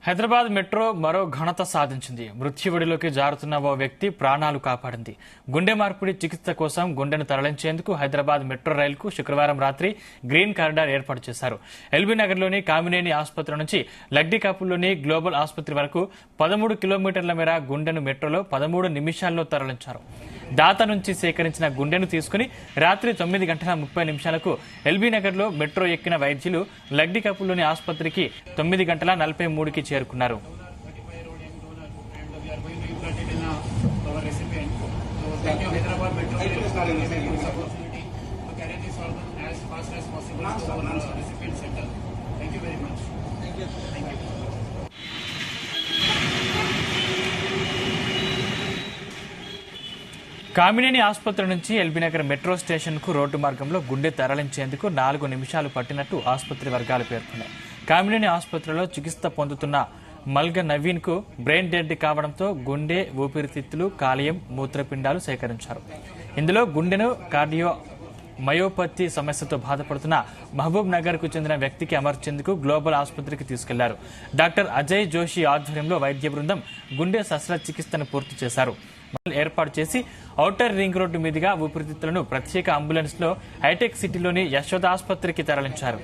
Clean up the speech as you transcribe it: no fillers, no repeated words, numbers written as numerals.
Hyderabad metro మరో ఘనత సాధించింది. మృత్యువడిలోకి జారుతున్న ఓ వ్యక్తి ప్రాణాలు కాపాడింది. గుండె మార్పిడి చికిత్స కోసం గుండెను తరలించేందుకు హైదరాబాద్ మెట్రో రైలుకు శుక్రవారం రాత్రి గ్రీన్ కారిడార్ ఏర్పాటు చేశారు. ఎల్బీ నగర్లోని కామినేని ఆసుపత్రి నుంచి లగ్డికాపుల్లోని గ్లోబల్ ఆసుపత్రి వరకు 13 కిలోమీటర్ల మేర గుండెను మెట్రోలో 13 నిమిషాల్లో తరలించారు. దాత నుంచి సేకరించిన గుండెను తీసుకుని రాత్రి 9:30 ఎల్బీ నగర్లో మెట్రో ఎక్కిన వైద్యులు లగ్డికాపుల్లోని ఆసుపత్రికి 9:43కి చేరుకున్నారు. కామినేని ఆసుపత్రి నుంచి ఎల్బీనగర్ మెట్రో స్టేషన్ కు రోడ్డు మార్గంలో గుండె తరలించేందుకు 4 నిమిషాలు పట్టినట్టు ఆసుపత్రి వర్గాలు పేర్కొన్నాయి. కామినేని ఆసుపత్రిలో చికిత్స పొందుతున్న మల్గ నవీన్ కు బ్రెయిన్ డెడ్ కావడంతో గుండె, ఊపిరితిత్తులు, కాలేయం, మూత్రపిండాలు సేకరించారు. ఇందులో గుండెను కార్డియో మయోపతి సమస్యతో బాధపడుతున్న మహబూబ్ నగర్ కు చెందిన వ్యక్తికి అమర్చేందుకు గ్లోబల్ ఆసుపత్రికి తీసుకెళ్లారు. డాక్టర్ అజయ్ జోషి ఆధ్వర్యంలో వైద్య బృందం గుండె శస్త్రచికిత్సను పూర్తి చేశారు. ఏర్పాటు చేసి ఔటర్ రింగ్ రోడ్డు మీదుగా ఊపిరితిత్తులను ప్రత్యేక అంబులెన్స్ లో హైటెక్ సిటీలోని యశోద ఆసుపత్రికి తరలించారు.